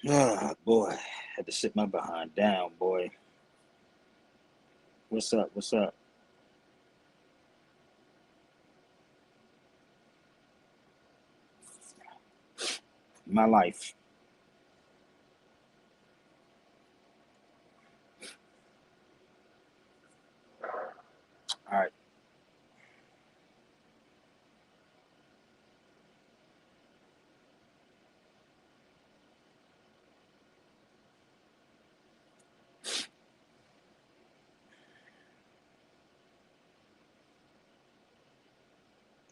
Ah, boy, had to sit my behind down, boy. What's up? What's up? My life. All right.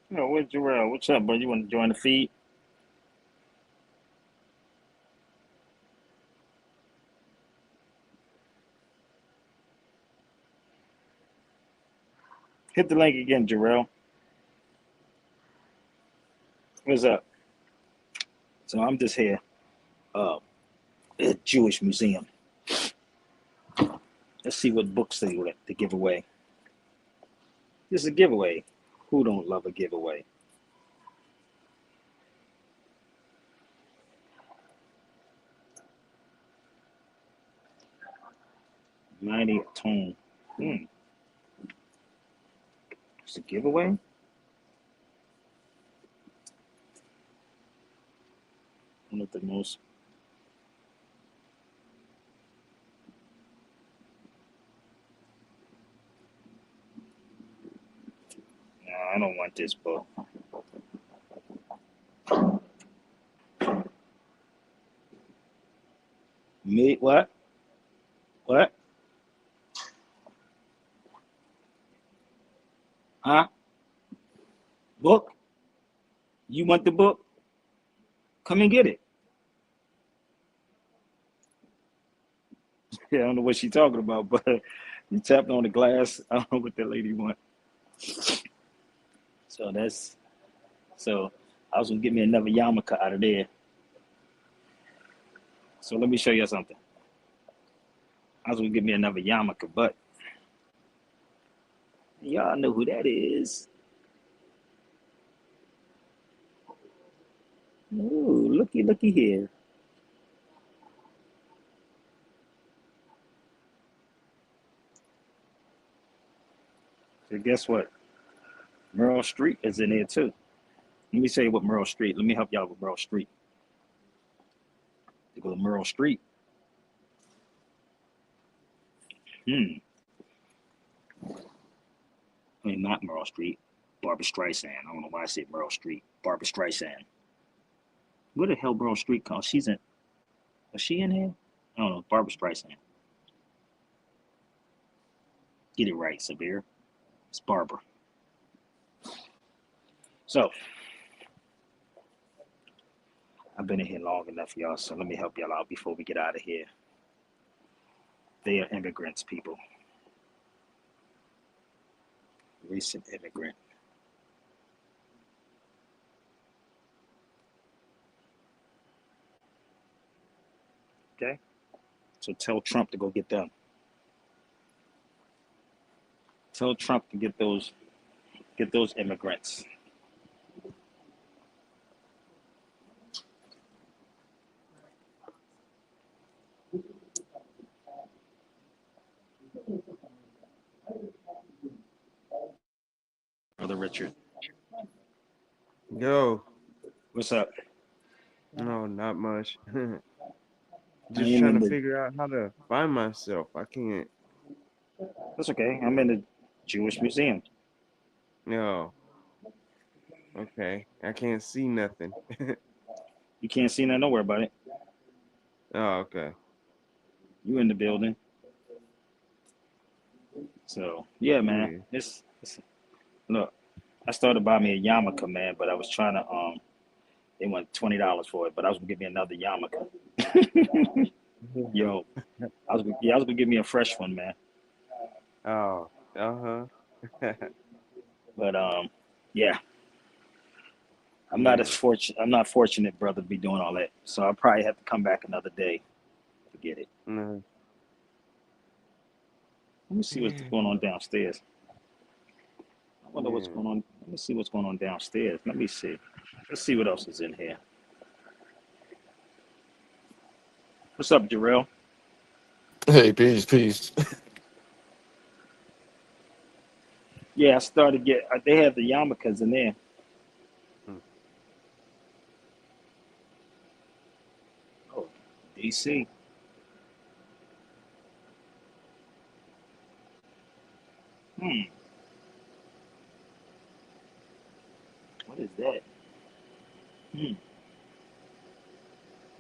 Yo, where's Jarrell? What's up, bro? You want to join the feed? Hit the link again, Jarrell. What's up? So I'm just here, uh, at Jewish Museum. Let's see what books they want to give away. This is a giveaway. Who don't love a giveaway? 90 tone. Hmm. It's a giveaway? One of the most. No, I don't want this book. Me? What? What? Huh? Book? You want the book? Come and get it. Yeah, I don't know what she's talking about, but you tapped on the glass. I don't know what that lady want. So that's so I was gonna get me another yarmulke out of there. So let me show you something. I was gonna get me another yarmulke, but y'all know who that is. Ooh, looky here. So guess what? Merle Street is in there too. Let me tell you what Merle Street. Let me help y'all with Merle Street. You go to Merle Street. Hmm. I mean, not Merle Street. Barbara Streisand. I don't know why I said Merle Street. Barbara Streisand. What the hell Merle Street called? She's in. Was she in here? I don't know. Barbara Streisand. Get it right, Sabir. It's Barbara. So I've been in here long enough, y'all. So let me help y'all out before we get out of here. They are immigrants, people. Recent immigrant. Okay. So tell Trump to go get them. Tell Trump to get those immigrants. Brother Richard. Yo, What's up? no, not much. I Just am trying in to the figure out how to find myself. I can't. that's okay. I'm in the Jewish Museum. No, okay. I can't see nothing. You can't see that nowhere about it. Oh, okay. You in the building. So yeah, man. Yeah. It's look, I started buying me a yarmulke, man, but I was trying to they want $20 for it, but I was gonna give me another yarmulke. Yo, I was gonna give me a fresh one, man. Oh, uh-huh. But yeah, Yeah. I'm not fortunate, brother, to be doing all that. So I'll probably have to come back another day to get it. No. Let me see what's going on downstairs. I wonder what's Yeah. going on. Let me see what's going on downstairs. Let me see. Let's see what else is in here. What's up, Jarrell? Hey, peace, peace. Yeah, I started get. They have the yarmulkes in there. Hmm. Oh, DC. Hmm. What is that? Hmm.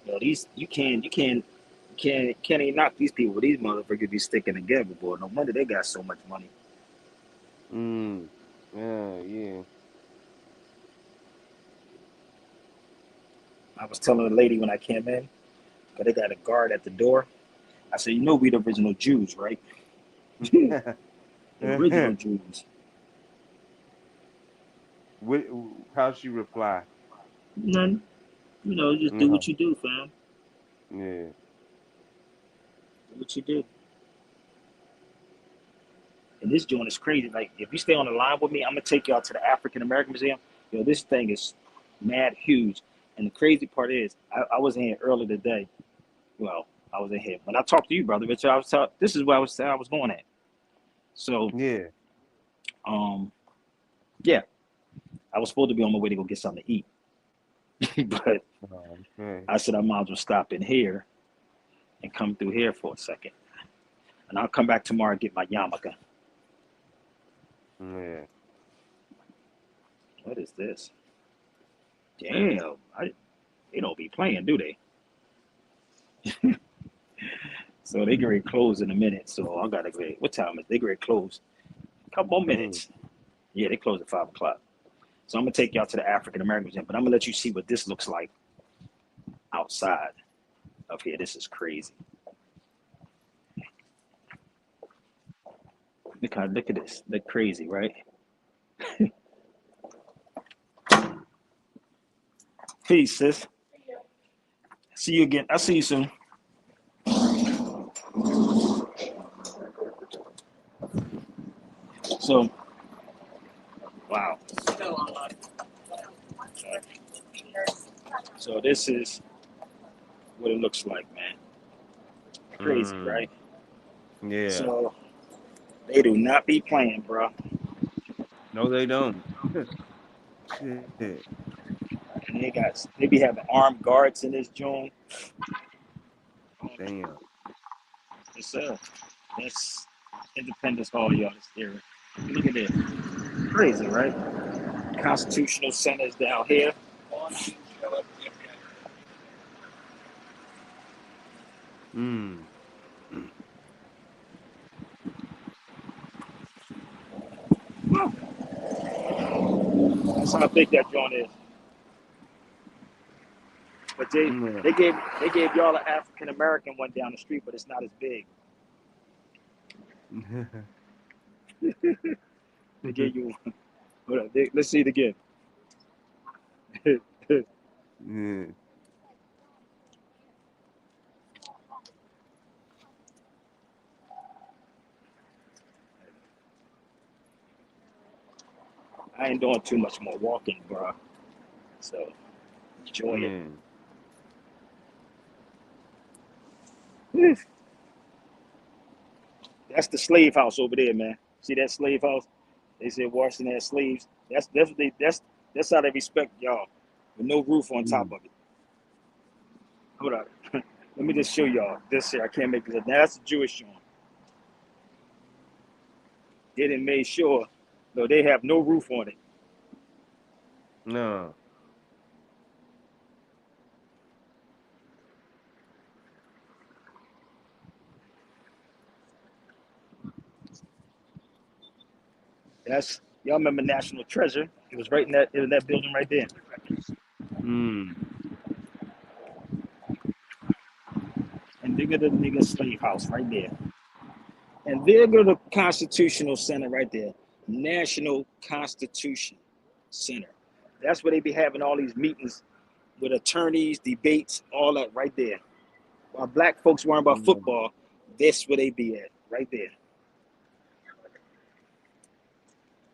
Yo, these can't even knock these people. These motherfuckers be sticking together, boy. No wonder they got so much money. Mm. Yeah, yeah. I was telling the lady when I came in, cause they got a guard at the door. I said, you know, we the original Jews, right? The original Jews. what, how she reply? None. You know, just do what No. you do, fam. Yeah. Do what you do. And this joint is crazy. Like, if you stay on the line with me, I'm gonna take y'all to the African American Museum. Yo, this thing is mad huge. And the crazy part is, I was in here early today. Well, I was in here when I talked to you, brother. But this is where I was going at. So, Yeah. um, yeah, I was supposed to be on my way to go get something to eat, but Okay. I said I might as well stop in here and come through here for a second, and I'll come back tomorrow and get my yarmulke. Yeah. What is this? Damn, they don't be playing, do they? So they get ready to close in a minute. So I gotta go. What time is they get ready to close? A couple more Dang. minutes. Yeah, they close at 5 o'clock. So I'm gonna take y'all to the African American Museum, but I'm gonna let you see what this looks like outside of here. This is crazy. Look at this. Look crazy, right? Peace, sis. See you again. I'll see you soon. So, wow. So this is what it looks like, man. Crazy, Mm. right? Yeah. So they do not be playing, bro. No, they don't. Shit. And they be having armed guards in this joint. Damn. It's that's Independence Hall, y'all. This area. Look at this. Crazy, right? Constitutional Center's down here. Mm. That's how big that joint is. But Yeah. they gave y'all an African American one down the street, but it's not as big. They gave you one. Hold on, let's see it again. Yeah. I ain't doing too much more walking, bro. So enjoy it. Yeah. That's the slave house over there, man. See that slave house? They said Washington had slaves. That's how they respect y'all, with no roof on top Mm. of it. Hold on. Let me just show y'all this here. I can't make this up. Now that's a Jewish one. They didn't make sure. No, they have no roof on it. No. That's y'all remember National Treasure? It was right in that building right there. Mm. And they got the nigga slave house right there. And there go the Constitutional Center right there. National Constitution Center. That's where they be having all these meetings with attorneys, debates, all that right there. While black folks worrying about Mm. football, that's where they be at, right there.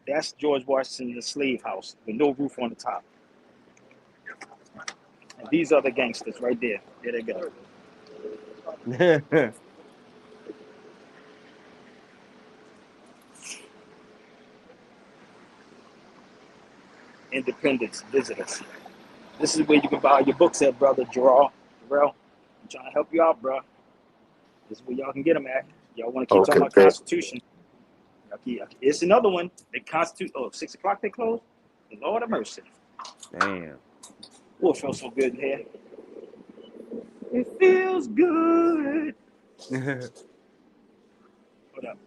That's George Washington's slave house with no roof on the top. And these are the gangsters right there. There they go. Independence visitors. This is where you can buy your books at, brother Jarrell. I'm trying to help you out, bro. This is where y'all can get them at. Y'all want to keep talking about Okay. Constitution. It's another one. The Constitution. Oh, 6 o'clock they close? Lord have mercy. Damn. Oh, it feels so good in here. It feels good. What up?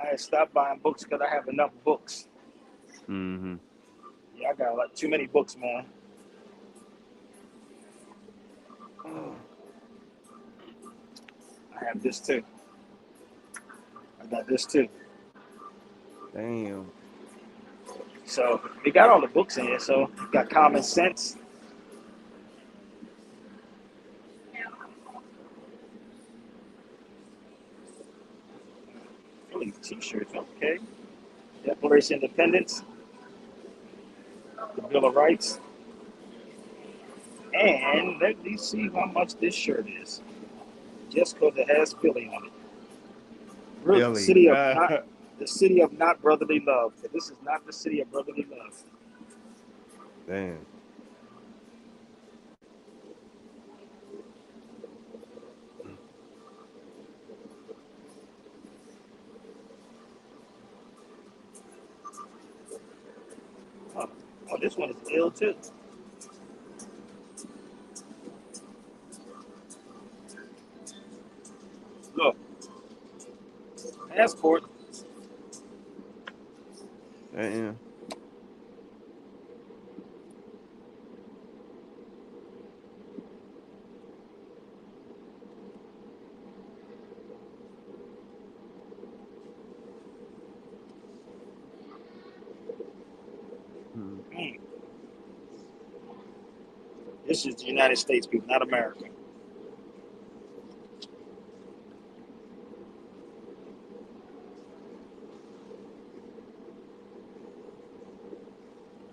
I had stopped buying books because I have enough books. Mm-hmm. Yeah, I got like too many books, man. I have this too. I got this too. Damn. So we got all the books in here. So got Common Sense. Really, t-shirts, okay. Declaration of Independence, the Bill of Rights, and let me see how much this shirt is. Just because it has Philly on it. Really, Billy. the city of not brotherly love. This is not the city of brotherly love. Damn. Oh, this one is ill too. Look, passport. Damn. This is the United States, people, not America.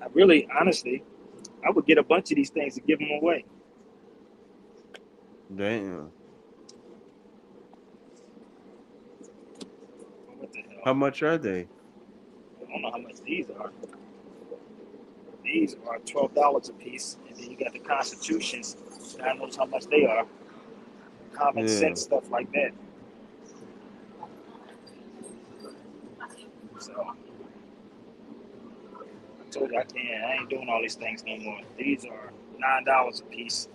I really, honestly, I would get a bunch of these things and give them away. Damn. What the hell? How much are they? I don't know how much these are. These are $12 a piece, and then you got the Constitutions. God knows how much they are. Common sense stuff like that. So I told you I ain't doing all these things no more. These are $9 a piece.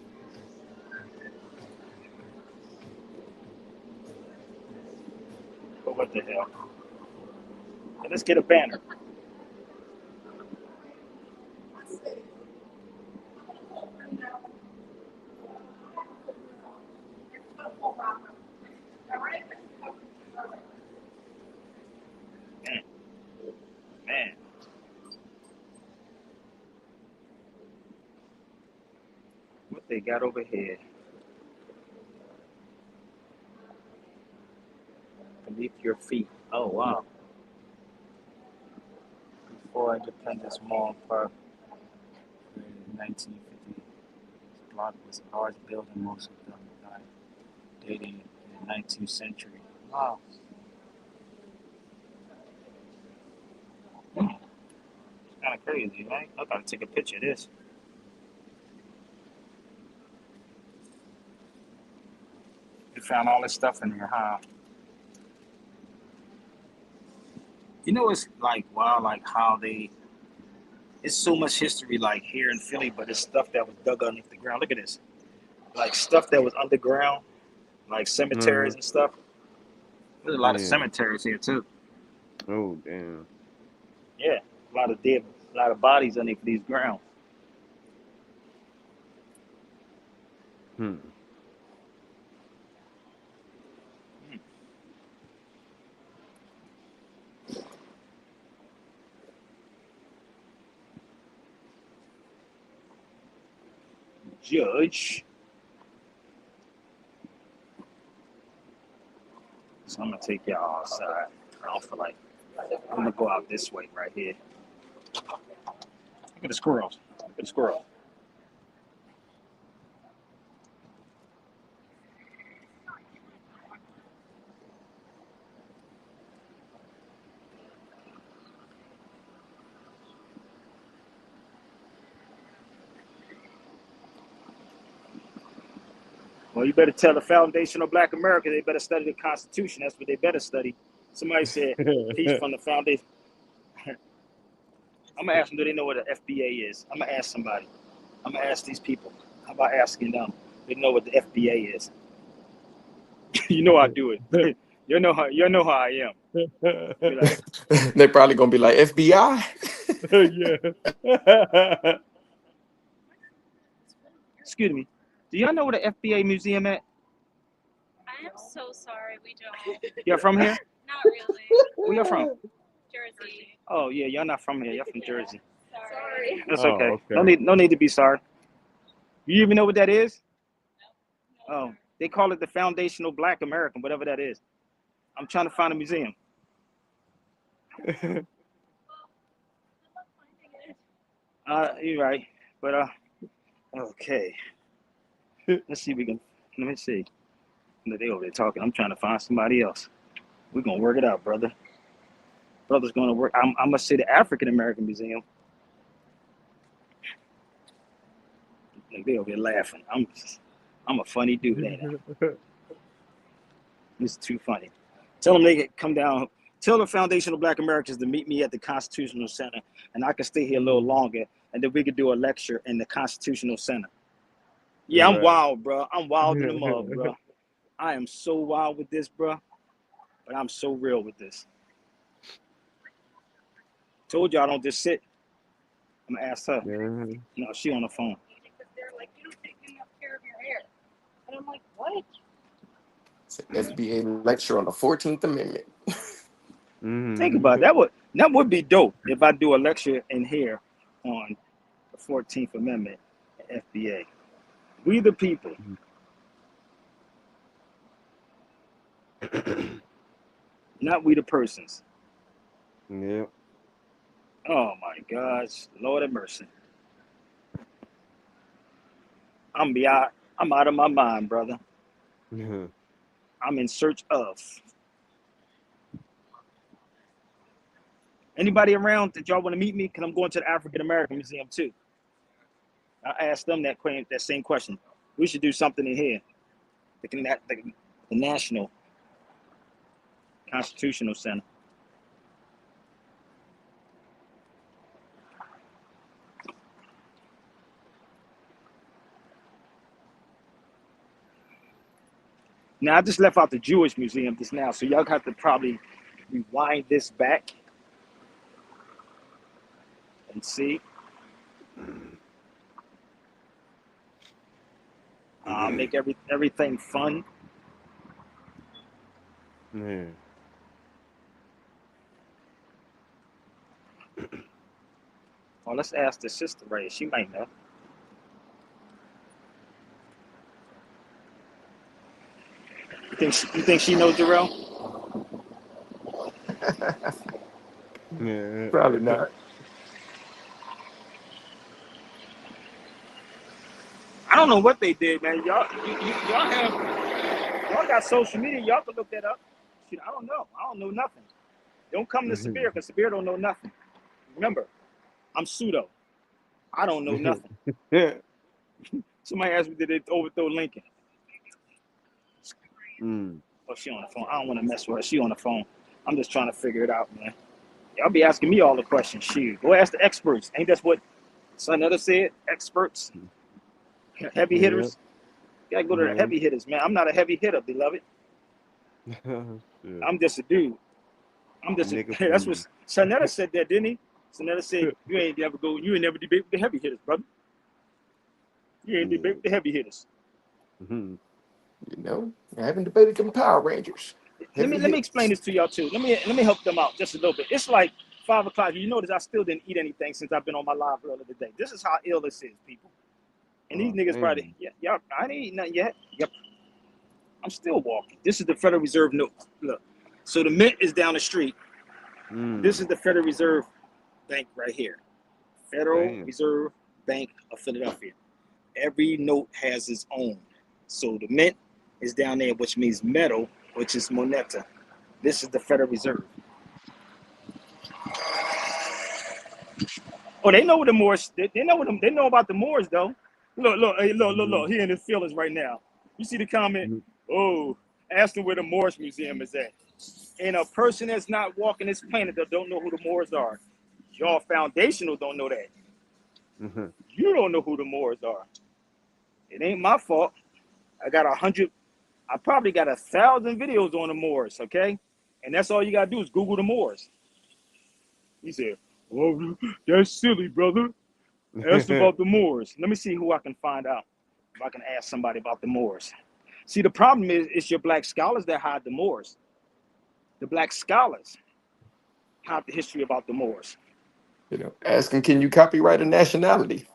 But what the hell? And let's get a banner. Man. What they got over here? Beneath your feet. Oh, wow. Before Independence Mall Park, in 1950, this block was a large building, most of them dating in the 19th century. Wow. It's kind of crazy, right? I gotta take a picture of this. You found all this stuff in here, huh? You know, it's like, wow, like how it's so much history like here in Philly, but it's stuff that was dug underneath the ground. Look at this. Like stuff that was underground, like cemeteries and stuff. There's a lot of cemeteries here too. Oh, damn. Yeah, a lot of bodies underneath these ground. Judge. So I'm gonna take y'all outside. I don't feel like I'm gonna go out this way right here. Look at the squirrels. Look at the squirrel. Well, you better tell the foundation of Black America they better study the Constitution. That's what they better study. Somebody said, peace from the foundation. I'm going to ask them, do they know what the FBA is? I'm going to ask somebody. I'm going to ask these people. How about asking them? They know what the FBA is. You know I do it. You know how I am. Be like, They probably gonna be like FBI. Yeah. excuse me. Do y'all know where the FBA museum at? I am so sorry, we don't. Y'all from here? Not really. Where y'all from? Jersey. Oh yeah, y'all not from here. Y'all from Jersey. Sorry. That's Oh, okay. okay. No need to be sorry. You even know what that is? No, Oh, they call it the Foundational Black American, whatever that is. I'm trying to find a museum. You're right, but okay. Let's see if we can. Let me see. They over there talking. I'm trying to find somebody else. We're gonna work it out, brother. Brother's gonna work. I'm gonna say the African American Museum. They over there laughing. I'm a funny dude, ain't I? It's too funny. Tell them they can come down. Tell the Foundation of Black Americans to meet me at the Constitutional Center, and I can stay here a little longer, and then we could do a lecture in the Constitutional Center. Yeah, I'm Right. wild, bro. I'm wild in the mud, bro. I am so wild with this, bro. But I'm so real with this. Told you I don't just sit. I'm gonna ask her. Yeah. No, she on the phone. because they're like, you don't take enough care of your hair. And I'm like, what? It's an FBA lecture on the 14th Amendment. Mhm. Think about it. That would be dope if I do a lecture in here on the 14th Amendment at FBA. We the people. Not we the persons. Yeah. Oh my gosh, Lord have mercy. I'm out of my mind, brother. Yeah. I'm in search of. Anybody around that y'all want to meet me? Because I'm going to the African American Museum too. I asked them that same question. We should do something in here. The National Constitutional Center. Now, I just left out the Jewish Museum just now, so y'all have to probably rewind this back and see. Make everything fun. Yeah. Oh, let's ask the sister right here. She might know. You think she knows Jarrell? Yeah. Probably not. I don't know what they did, man. Y'all got social media. Y'all can look that up. Shit, I don't know. I don't know nothing. Don't come to Sabir because Sabir don't know nothing. Remember, I'm pseudo. I don't know nothing. Yeah. Somebody asked me, did they overthrow Lincoln? Mm. Oh, she on the phone. I don't want to mess with her. She on the phone. I'm just trying to figure it out, man. Y'all be asking me all the questions. Shoot, go ask the experts. Ain't that what Sonetta said? Experts, heavy hitters. You gotta go to the heavy hitters, man. I'm not a heavy hitter, beloved. Yeah. I'm just a dude. That's what Sonetta said that, didn't he? Sonetta said, you ain't never debate with the heavy hitters, brother. You ain't debate with the heavy hitters. Mhm. You know, I haven't debated them Power Rangers. Let me explain this to y'all too. Let me help them out just a little bit. It's like 5 o'clock. You notice I still didn't eat anything since I've been on my live earlier today. This is how ill this is, people. And these niggas probably, y'all, I ain't eating nothing yet. Yep. I'm still walking. This is the Federal Reserve note. Look. So the Mint is down the street. This is the Federal Reserve Bank right here. Federal Reserve Bank of Philadelphia. Every note has its own. So the Mint is down there, which means metal, which is moneta. This is the Federal Reserve. Oh, they know what the Moors. They know about the Moors though. Look. He in his feelings right now. You see the comment? Mhm. Oh, ask them where the Moorish Museum is at. And a person that's not walking this planet that don't know who the Moors are. Y'all foundational don't know that. Mhm. You don't know who the Moors are. It ain't my fault. I probably got 1,000 videos on the Moors, okay? And that's all you gotta do is Google the Moors. He said, oh, that's silly, brother. Ask about the Moors. Let me see who I can find out. If I can ask somebody about the Moors. See, the problem is it's your black scholars that hide the Moors. The black scholars hide the history about the Moors. You know, asking, can you copyright a nationality?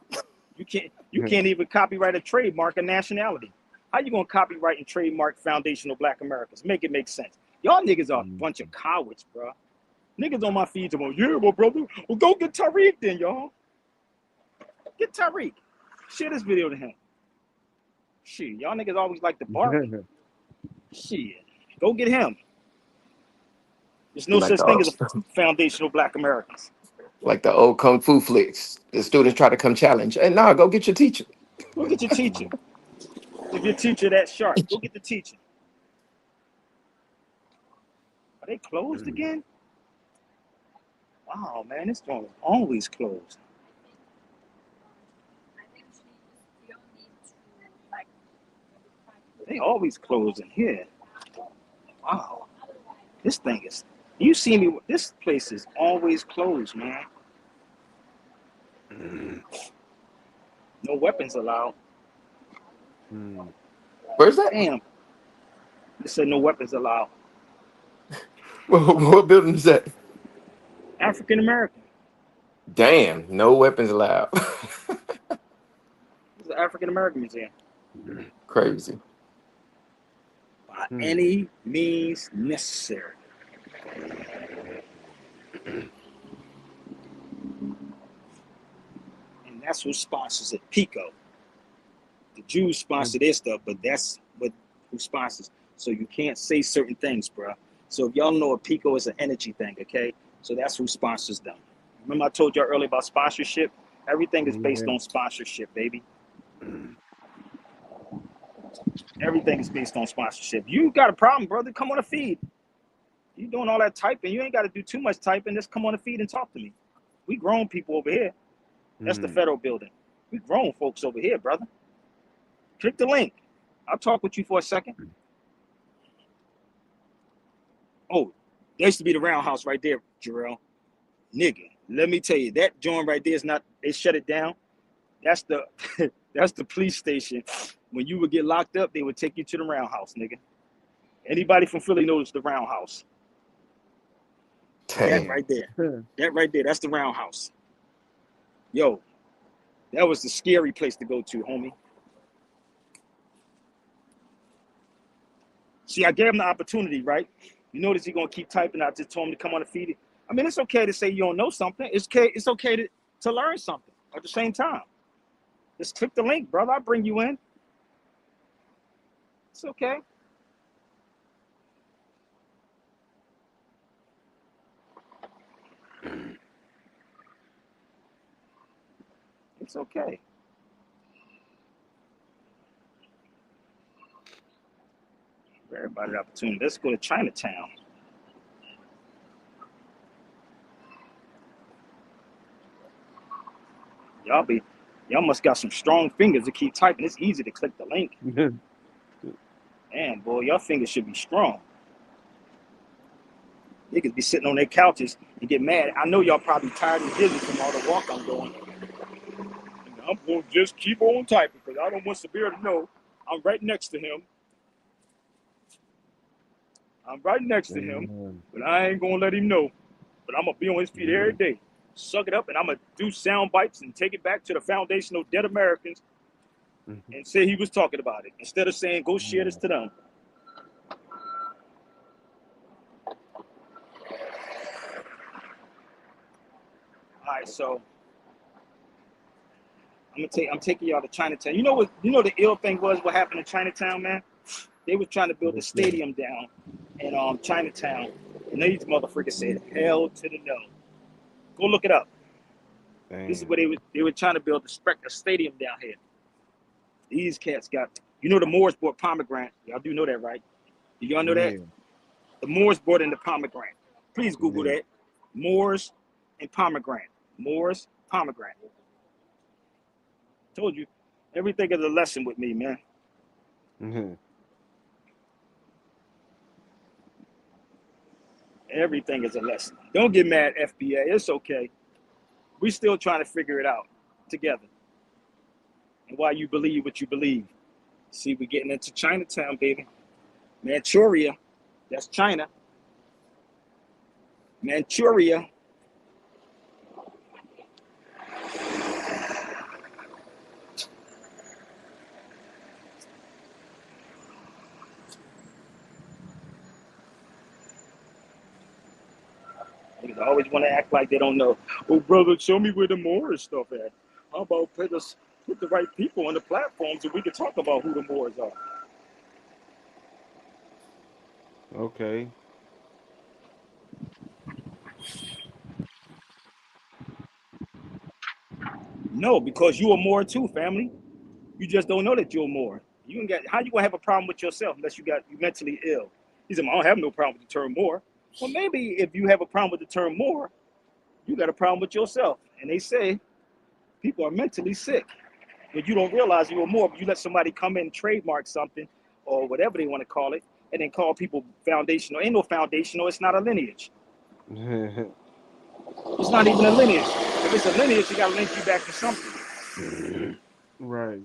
You can't even copyright a trademark of nationality. How you gonna copyright and trademark foundational black Americans? Make it make sense. Y'all niggas are a bunch of cowards, bro. Niggas on my feed tomorrow. Yeah, well, brother. Well, go get Tariq then, y'all. Get Tariq. Share this video to him. Shit, y'all niggas always like to bark. Shit, go get him. There's no Like such thing as the, a foundational black Americans. like the old kung fu flicks. The students try to come challenge. Hey, nah, go get your teacher. Go get your teacher. If your teacher that sharp, go get the teacher. Are they closed again? Wow, man, this joint is always closed. They always closed in here. Wow, this thing is. You see me? This place is always closed, man. No weapons allowed. Where's that? Damn. It said no weapons allowed. What building is that? African American. Damn, no weapons allowed. It's the African American Museum. Crazy. By any means necessary. And that's who sponsors it, Pico. The Jews sponsor their stuff, but that's what who sponsors. So you can't say certain things, bro. So if y'all know a Pico is an energy thing, okay? So that's who sponsors them. Remember I told y'all earlier about sponsorship? Everything is based on sponsorship, baby. Everything is based on sponsorship. You got a problem, brother? Come on the feed. You doing all that typing. You ain't got to do too much typing. Just come on the feed and talk to me. We grown people over here. That's the federal building. We grown folks over here, brother. Click the link. I'll talk with you for a second. Oh, there used to be the roundhouse right there, Jarrell. Nigga, let me tell you, that joint right there is not, they shut it down. That's the that's the police station. When you would get locked up, they would take you to the roundhouse, nigga. Anybody from Philly knows the roundhouse. Damn. That right there. That right there, that's the roundhouse. Yo, that was the scary place to go to, homie. See, I gave him the opportunity, right? You notice he's gonna keep typing. I just told him to come on the feed. I mean, it's okay to say you don't know something. It's okay to learn something at the same time. Just click the link, brother. I'll bring you in. It's okay. It's okay. Everybody the opportunity. Let's go to Chinatown. Y'all must got some strong fingers to keep typing. It's easy to click the link. Man, boy, y'all fingers should be strong. They could be sitting on their couches and get mad. I know y'all probably tired and dizzy from all the walk I'm doing. I'm going to just keep on typing because I don't want Sabir to know I'm right next to him. I'm right next to him, but I ain't going to let him know. But I'm going to be on his feet every day. Suck it up, and I'm going to do sound bites and take it back to the foundational dead Americans and say he was talking about it instead of saying, go share this to them. All right, so I'm taking y'all to Chinatown. You know the ill thing was what happened in Chinatown, man? They were trying to build a stadium down in Chinatown, and these motherfuckers said hell to the no. Go look it up. Damn. This is where they were trying to build a stadium down here. These cats got You know the Moors bought pomegranate. Y'all do know that, right? Do y'all know that? Yeah. The Moors brought in the pomegranate. Please Google Yeah. that. Moors and pomegranate. Moors, pomegranate. Told you. Everything is a lesson with me, man. Mhm. Everything is a lesson. Don't get mad, FBA. It's okay. We still trying to figure it out together. And why you believe what you believe. See, we're getting into Chinatown, baby. Manchuria. That's China. Manchuria. Niggas always want to act like they don't know. Oh, brother, show me where the Moors stuff at. How about put the right people on the platform so we can talk about who the Moors are? Okay. No, because you a Moor too, family. You just don't know that you're a Moor. You ain't got how you gonna have a problem with yourself unless you mentally ill. He said, I don't have no problem with the term Moor. Well, maybe if you have a problem with the term Moor, you got a problem with yourself. And they say people are mentally sick. But you don't realize you're a Moor, but you let somebody come in and trademark something or whatever they want to call it, and then call people foundational. Ain't no foundational, it's not a lineage. It's not even a lineage. If it's a lineage, you gotta link you back to something. Right.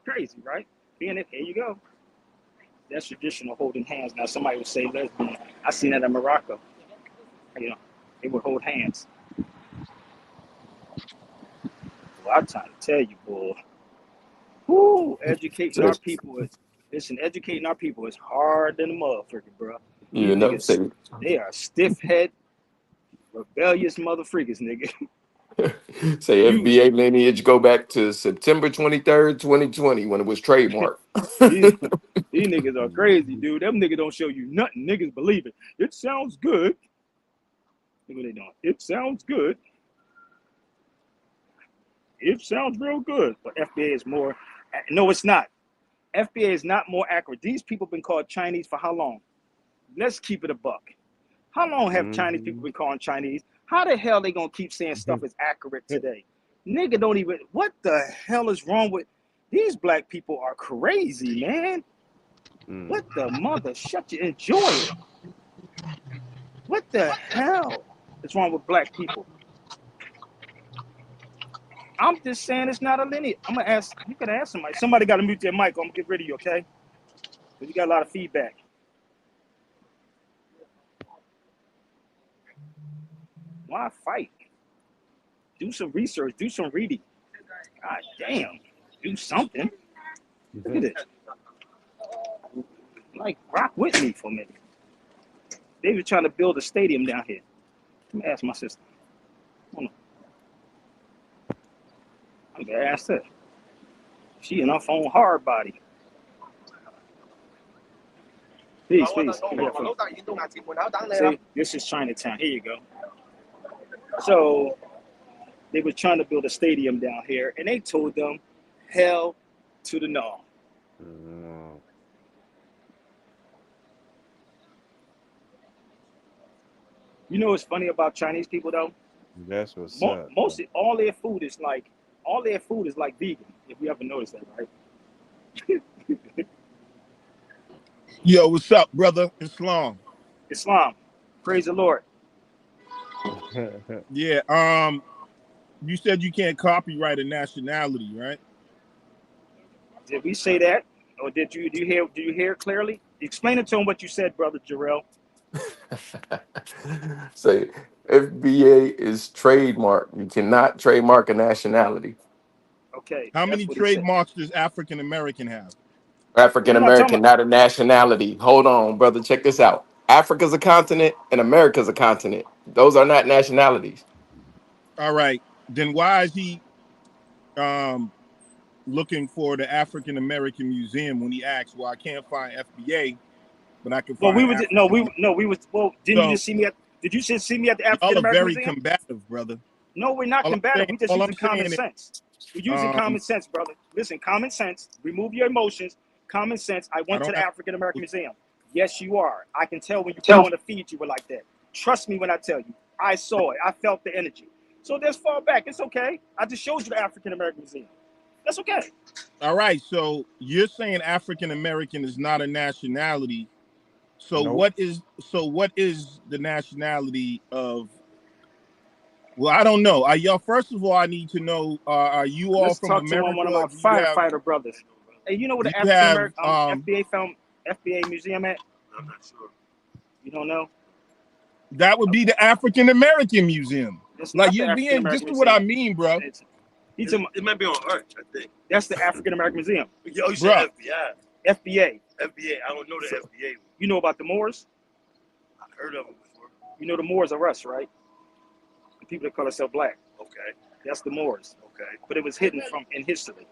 Crazy, right? Being it, here you go. That's traditional holding hands. Now somebody would say lesbian. I seen that in Morocco. You know, they would hold hands. Well, I'm trying to tell you, boy. Woo, educating our people is listen, educating our people is hard than a motherfucker, bro. You These know, niggas, they are stiff head, rebellious motherfreakers, nigga. say You FBA lineage go back to September 23rd, 2020, when it was trademarked. these, these niggas are crazy, dude. Them niggas don't show you nothing. Niggas believe it. It sounds good. Look what they doing. It sounds good. It sounds real good. But FBA is more. No, it's not. FBA is not more accurate. These people been called Chinese for how long? Let's keep it a buck. How long have Chinese people been calling Chinese? How the hell they gonna keep saying stuff is accurate today? Nigga don't even. What the hell is wrong with these black people? Are crazy, man. What the mother? Shut you. Enjoy it. What the hell is wrong with black people? I'm just saying it's not a lineage. I'm gonna ask. You could ask somebody. Somebody got to mute their mic. I'm gonna get rid of you, okay? Because you got a lot of feedback. Why fight? Do some research. Do some reading. God damn. Do something. Look at this. Like, rock with me for a minute. They were trying to build a stadium down here. Let me ask my sister. Hold on. I'm gonna ask her. She in her phone hard body. Please. See, this is Chinatown. Here you go. So they were trying to build a stadium down here, and they told them, hell to the no. You know what's funny about Chinese people though? That's what's up. Mostly all their food is like vegan. If you ever noticed that, right? Yo, what's up, brother? Islam. Islam. Praise the Lord. Yeah. You said you can't copyright a nationality, right? Did we say that, or do you hear it clearly? Explain it to him what you said, brother Jarrell. Say FBA is trademark. You cannot trademark a nationality. Okay. How many trademarks does African American have? African American, not a nationality. Hold on, brother. Check this out. Africa's a continent and America's a continent. Those are not nationalities. All right. Then why is he looking for the African American Museum when he asks, well, I can't find FBA, but I can find Well, didn't you just see me at? Did you just see me at the African American Museum? Y'all are very combative, brother. No, we're not All I'm combative. saying, We just all using I'm common saying is, sense. We're using common sense, brother. Listen, common sense. Remove your emotions. Common sense. I I went to don't the have. African American Museum. Yes, you are. I can tell when you put on a feed, you were like that. Trust me when I tell you. I saw it. I felt the energy. So let's fall back. It's okay. I just showed you the African American Museum. That's okay. All right, so you're saying African American is not a nationality. So Nope. what is the nationality of? Well, I don't know. Y'all, first of all, I need to know: are you all Let's from talk to one of America? my firefighter brothers. Hey, you know where Do the you African have American FBA museum at? I'm not sure. You don't know? that would be Okay. the African American Museum? That's Like not the you're African being. This American is what I Museum. mean, bro. It might be on Earth, I think. That's the African American Museum. Yo, you Bruh. said FBI. FBA. FBA. I don't know the FBA. You know about the Moors? I heard of them before. You know the Moors are us, right? The people that call themselves black. Okay. That's the Moors. Okay. But it was hidden from in history.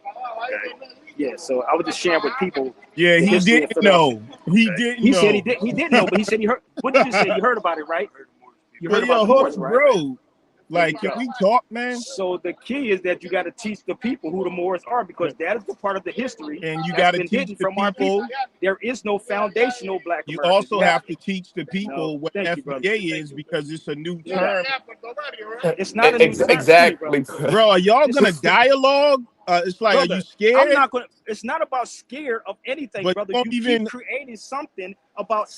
Okay. Yeah, so I was just sharing with people. Yeah, the he history of didn't know. Philadelphia. He Okay. didn't He know. said he didn't know, but he said he heard. What did you say? You heard about it, right? I heard more people. You But heard about yo, the hold Moors, on, right? bro. There Like, you can go. we talk, man? So the key is that you got to teach the people who the Moors are, because that is the part of the history And you that's got to been teach hidden the from our people. people. There is no foundational black You Americans. also have to teach the No, people what thank you, brother. FBA is because it's a new Yeah. term. It's not a new term to me, Exactly. brother. Bro, are y'all It's gonna just, dialogue? It's like, are brother, you I'm scared? not gonna. It's not about scared of anything, But brother. you don't You even. keep creating something about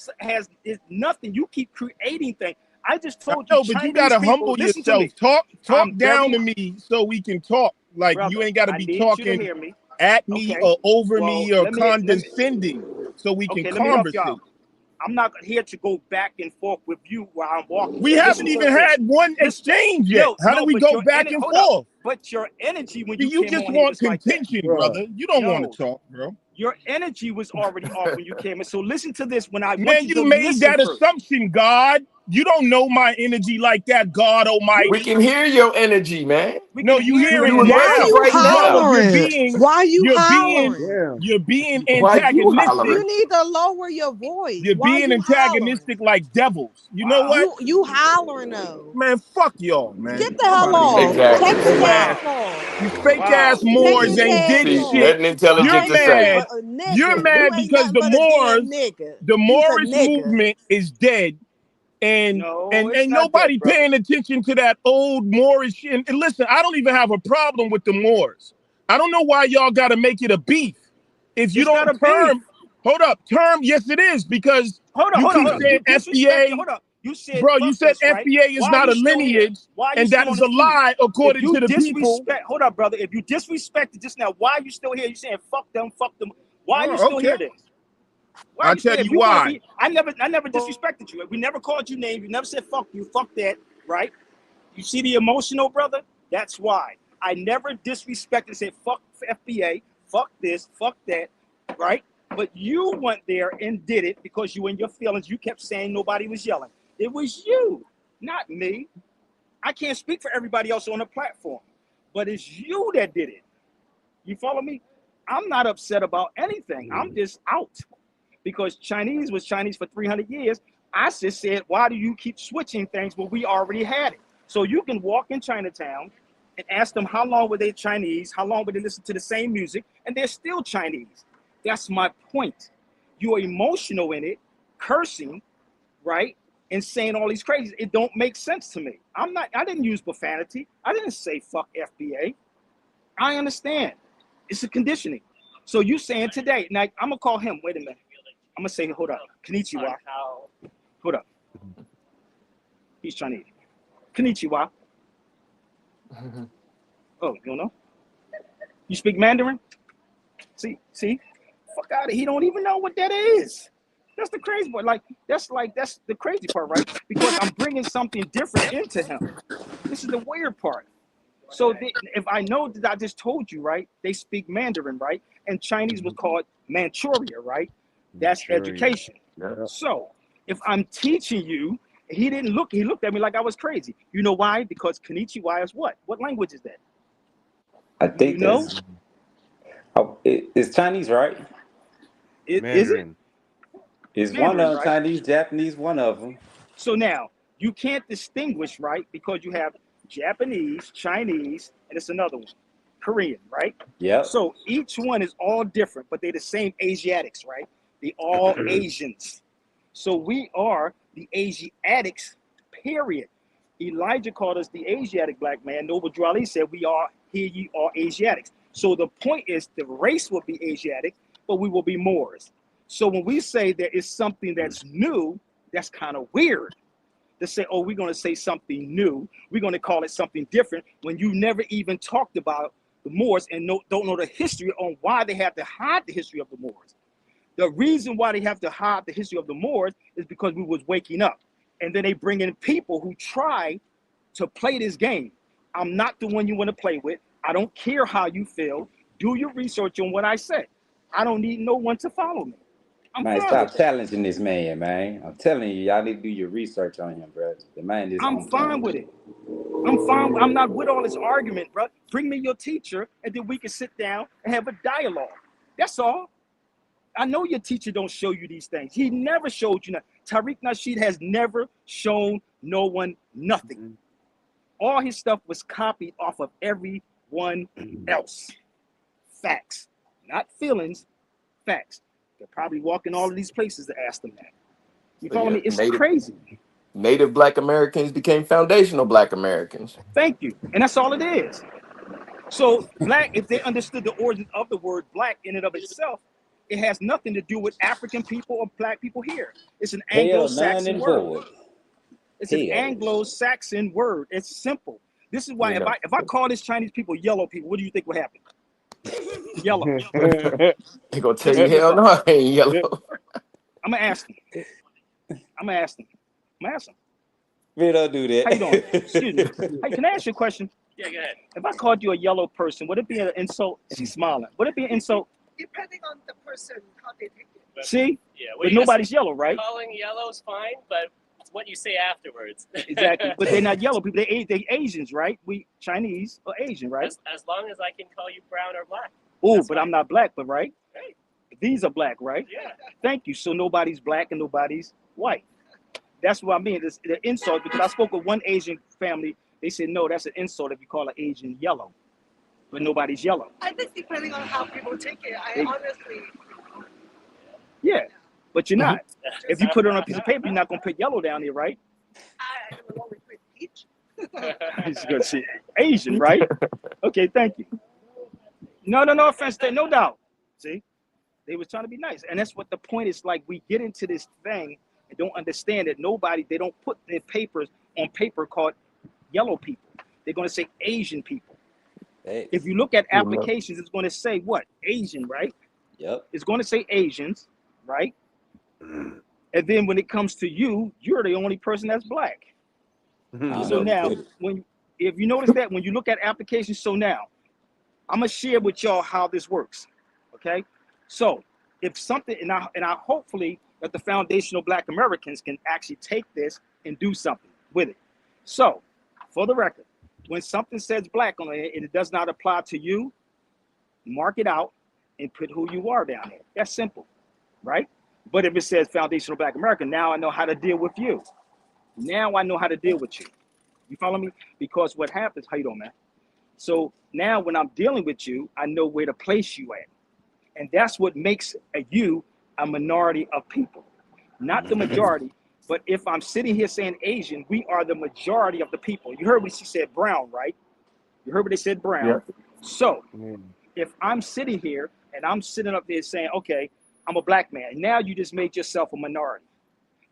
it's nothing. You keep creating things. I just I told you, know, but you Chinese gotta people. humble Listen to yourself. me. Talk I'm down very, to me so we can talk. Like you brother. ain't gotta I be need you to talking hear me. at me Okay. or over Well, me or let me. condescending, so we can Okay, let me help y'all. conversate. I'm not here to go back and forth with you while I'm walking. We Listen haven't to even this. had one Listen. exchange yet. How do we But go your back and hold up. forth? But your energy when See, you you came just on here want was like that. contention, Bruh. brother. You don't want No, to talk, bro. your energy was already off when you came in. So listen to this. When I want Man, you to you made listen that first. assumption, God. You don't know my energy like that, God We Almighty. can hear your energy, man. We No, can you hear hear your it You energy. Why aggressive now. you right No, now. hollering? Why you hollering? Damn. being Why you antagonistic. You hollering? need to lower your voice. You're Why being you hollering? antagonistic like devils. You know Wow. what? You hollering though. Man, fuck y'all, man. Get the I'm hell out of here. off. Exactly. Take your Fake Wow. ass. mask off. You fake Wow. ass Take Moors your ain't tag did See, off. shit. nothing intelligent You're to say. mad. A nigga. You're You mad ain't because nothing the but a damn Moors, nigga. the You's a Moorish nigga. movement is dead. And No, and it's and not nobody dead, brother. paying attention to that old Moorish. And listen, I don't even have a problem with the Moors. I don't know why y'all got to make it a beef. If you It's not don't a beef. hold up, yes it is, because Hold on, you hold on, keep hold on. saying You disrespecting. FBA, Hold up. You said bro. You fuck said us, right? FBA is Why are not you a still here? lineage, Why are you and that still on is a this feed? lie If according you to the people. disrespect, hold up, brother. If you disrespected just now, why are you still here? You saying fuck them, fuck them. Why are you Oh, still okay. here then? Why are I'll you still tell here? If you you want to why. be, I never disrespected you. We never called you names. We never said fuck you, fuck that, right? You see the emotional, brother? That's why. I never disrespected and said fuck FBA, fuck this, fuck that, right? But you went there and did it because you in your feelings. You kept saying nobody was yelling. It was you, not me. I can't speak for everybody else on the platform, but it's you that did it. You follow me? I'm not upset about anything. I'm just out because Chinese was Chinese for 300 years. I just said, why do you keep switching things when we already had it? So you can walk in Chinatown and ask them how long were they Chinese, how long would they listen to the same music, and they're still Chinese. That's my point. You're emotional in it, cursing, right? And saying all these crazies. It don't make sense to me. I didn't use profanity. I didn't say fuck FBA. I understand. It's a conditioning. So you saying today, now I'm gonna call him, wait a minute. I'm gonna say, hold up, Konnichiwa. Hold up. He's Chinese. Konnichiwa. Oh, you don't know? You speak Mandarin? See, fuck out of here. He don't even know what that is. That's the crazy part. That's the crazy part, right? Because I'm bringing something different into him. This is the weird part. So if I know that I just told you, right, they speak Mandarin, right? And Chinese was called Manchuria, right? That's Manchuria. education. Yeah. So if I'm teaching you, he looked at me like I was crazy. You know why? Because Konnichiwa is what? What language is that? I think You know? that's it's Chinese, right? Is it? Mandarin. It's one Mandarin, of them, right? Chinese, Japanese, one of them. So now you can't distinguish, right? Because you have Japanese, Chinese, and it's another one, Korean, right? Yep. So each one is all different, but they're the same Asiatics, right? They all Asians. So we are the Asiatics, period. Elijah called us the Asiatic black man. Noble Drew Ali said, we are, here ye are Asiatics. So the point is the race will be Asiatic, but we will be Moors. So when we say there is something that's new, that's kind of weird to say, oh, we're going to say something new. We're going to call it something different when you never even talked about the Moors and don't know the history on why they have to hide the history of the Moors. The reason why they have to hide the history of the Moors is because we was waking up. And then they bring in people who try to play this game. I'm not the one you want to play with. I don't care how you feel. Do your research on what I said. I don't need no one to follow me. I'm Man, fine stop with that. challenging this man, man. I'm telling you, y'all need to do your research on him, bro. The man is I'm on fine point. with it. I'm fine. I'm not with all this argument, bro. Bring me your teacher, and then we can sit down and have a dialogue. That's all. I know your teacher don't show you these things. He never showed you nothing. Tariq Nasheed has never shown no one nothing. All his stuff was copied off of everyone else. Facts, not feelings, facts. They're probably walking all of these places to ask them that. You follow me? It's crazy. Native Black Americans became foundational Black Americans. Thank you. And that's all it is. So black, if they understood the origin of the word black in and of itself, it has nothing to do with African people or black people here. It's an Hell, none Anglo-Saxon and word. void. It's an Hell. Anglo-Saxon word. It's simple. This is why You know. if I call this Chinese people yellow people, what do you think will happen? Yellow. They gonna tell you, hell no, I ain't yellow. I'm gonna ask them. I'm gonna ask them. We don't do that. How you doing? Excuse me. Hey, can I ask you a question? Yeah, go ahead. If I called you a yellow person, would it be an insult? She's smiling. Would it be an insult? Depending on the person, how they take it. See? Yeah, But nobody's yellow, right? calling yellow's fine, but it's what you say afterwards. Exactly. But they're not yellow people. They Asians, right? We Chinese or Asian, right? As long as I can call you brown or black. Oh, that's but fine. I'm not black, but right? Right. These are black, right? Yeah. Thank you. So nobody's black and nobody's white. That's what I mean. It's the insult, because I spoke with one Asian family. They said, no, that's an insult if you call an Asian yellow. But nobody's yellow. I think depending on how people take it, I They- honestly, Yeah. But you're not. If you put it on a piece of paper, you're not going to put yellow down there, right? I don't know with peach. He's going to say Asian, right? Okay, thank you. No offense there, no doubt. See? They was trying to be nice. And that's what the point is. Like, we get into this thing and don't understand that they don't put their papers on paper called yellow people. They're going to say Asian people. Hey. If you look at applications, it's going to say what? Asian, right? Yep. It's going to say Asians, right? And then when it comes to you, you're the only person that's black. I So know. now, if you notice that when you look at applications, so now, I'm gonna share with y'all how this works, okay? So if something, and I hopefully that the foundational Black Americans can actually take this and do something with it. So, for the record, when something says black on it and it does not apply to you, mark it out and put who you are down there. That's simple, right? But if it says foundational Black American, now I know how to deal with you. Now I know how to deal with you. You follow me? Because what happens, how you doing, man? So now when I'm dealing with you, I know where to place you at. And that's what makes you a minority of people, not the majority. But if I'm sitting here saying Asian, we are the majority of the people. You heard what she said, brown, right? You heard what they said, brown. Yeah. So if I'm sitting here and I'm sitting up there saying, okay, I'm a black man. Now you just made yourself a minority.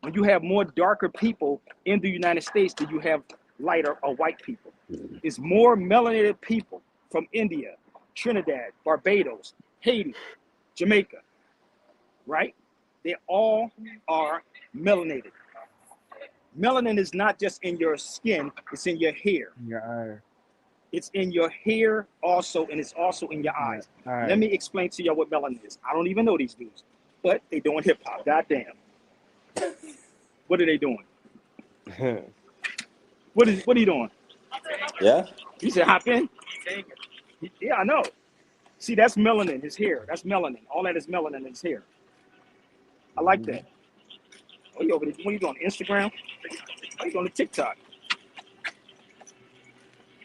When you have more darker people in the United States than you have lighter or white people. It's more melanated people from India, Trinidad, Barbados, Haiti, Jamaica, right? They all are melanated. Melanin is not just in your skin, it's in your hair. Your eye. It's in your hair also, and it's also in your eyes. Eye. Let me explain to y'all what melanin is. I don't even know these dudes, but they doing hip hop. Goddamn. What are they doing? What are you doing? Yeah. You said hop in? Yeah, I know. See, that's melanin, his hair. That's melanin. All that is melanin in his hair. I like that. What are you over there? What are you doing? Instagram? What are you doing to TikTok?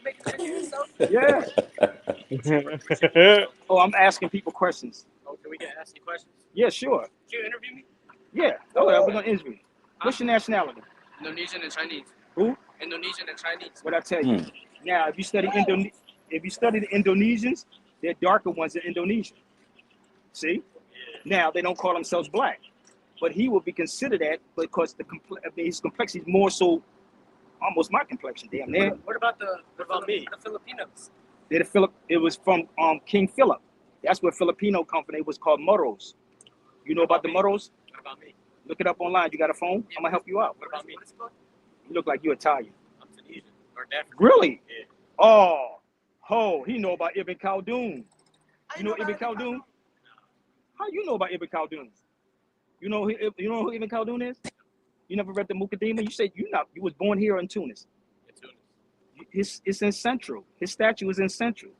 make a picture of yourself? Yeah. Oh, I'm asking people questions. Oh, can we get ask you questions? Yeah, sure. Can you interview me? Yeah. Oh, yeah, we're gonna interview. What's your nationality? Indonesian and Chinese. Who? Indonesian and Chinese. What I tell you. Now, if you study the Indonesians, they're darker ones than Indonesian. See? Now they don't call themselves black, but he will be considered that because his complexion is more so almost my complexion. Damn near. What about me? The Filipinos. It was from King Philip. That's where Filipino come from. It was called Moros. You know about the Moros? What about me? Look it up online. You got a phone? I'm gonna help you out. What about me? You look like you're Italian. I'm Tunisian. Or African. Really? Yeah. Oh, he know about Ibn Khaldun. You know Ibn Khaldun? How you know about Ibn Khaldun? You know who Ibn Khaldun is? You never read the Muqaddimah? You said you was born here in Tunis. In Tunis. It's in Central. His statue is in Central.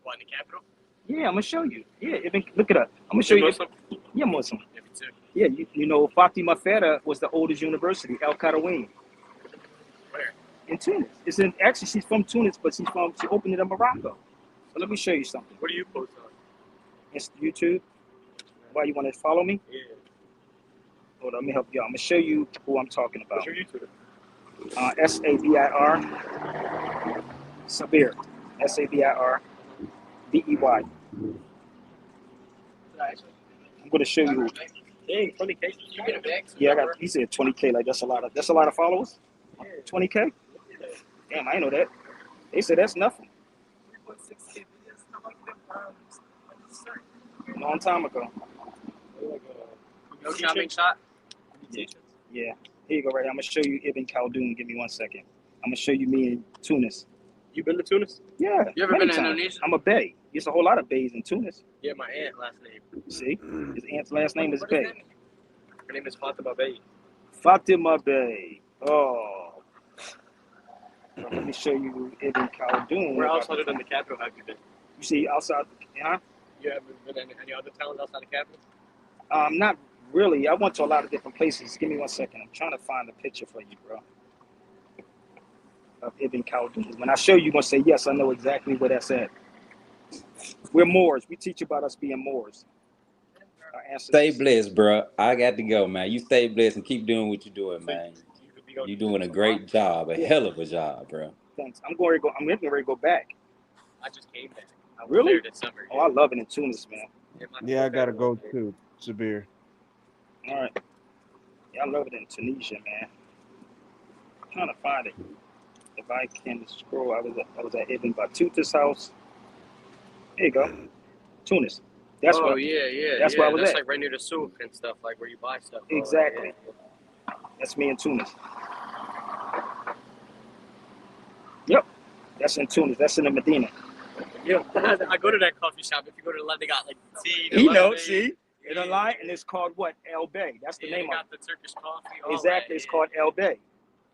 What, in the capital? Yeah, I'm gonna show you. Yeah, look it up. I'm gonna show you. Muslim? Yeah, Muslim. Yeah, me too. Yeah, you know Fatima Fera was the oldest university, El Qarawiyyin. Where? In Tunis. Actually she's from Tunis, but she opened it in Morocco. So let me show you something. What do you post on? It's YouTube. Why you want to follow me? Yeah. Hold on, let me help you out. I'm gonna show you who I'm talking about. What's your YouTube? Sabir. Sabir. Sabir. I'm gonna show you. Dang, 20K. You get a bag? Yeah, he said 20K. Like that's a lot of followers. 20K. Damn, I didn't know that. They said that's nothing. A long time ago. No shopping shot? Yeah. Here you go, right here. I'm gonna show you Ibn Khaldun. Give me 1 second. I'm gonna show you me in Tunis. You been to Tunis? Yeah. You ever many been to times. Indonesia? I'm a Bey. There's a whole lot of Beys in Tunis. Yeah, my aunt last name. See? His aunt's last name is What Bey. Her name is Fatima Bey. Fatima Bey. Oh. So let me show you Ibn Khaldun. Where else other than the capital have you been? You see outside, huh? You haven't been in any other towns outside the capital? Not really. I went to a lot of different places. Give me 1 second. I'm trying to find a picture for you, bro. Of Ibn Khaldun. When I show you, you're gonna say, yes, I know exactly where that's at. We're Moors. We teach about us being Moors. Our Stay ancestors. blessed, bro. I got to go, man. You stay blessed and keep doing what you're doing, man. You're doing a great job, a hell of a job, bro. Thanks. I'm getting ready to go back. I just came back. I was Really? there this summer. Oh, I love it in Tunis, man. Yeah, I gotta go too, Sabir. All right. Yeah, I love it in Tunisia, man. I'm trying to find it. If I can scroll, I was at Ibn Battusta's house. There you go. Tunis. That's oh, what. yeah. That's where I was That's at. like right near the souk and stuff, like where you buy stuff. Exactly. Yeah. That's me in Tunis. Yep. That's in Tunis. That's in the Medina. Yeah, I go to that coffee shop. If you go to the left, they got like tea. You know, lemonade. see? In a line, and it's called what? El Bey. That's the Yeah, name they of got the Turkish coffee. it. All Exactly. that, It's yeah. called El Bey.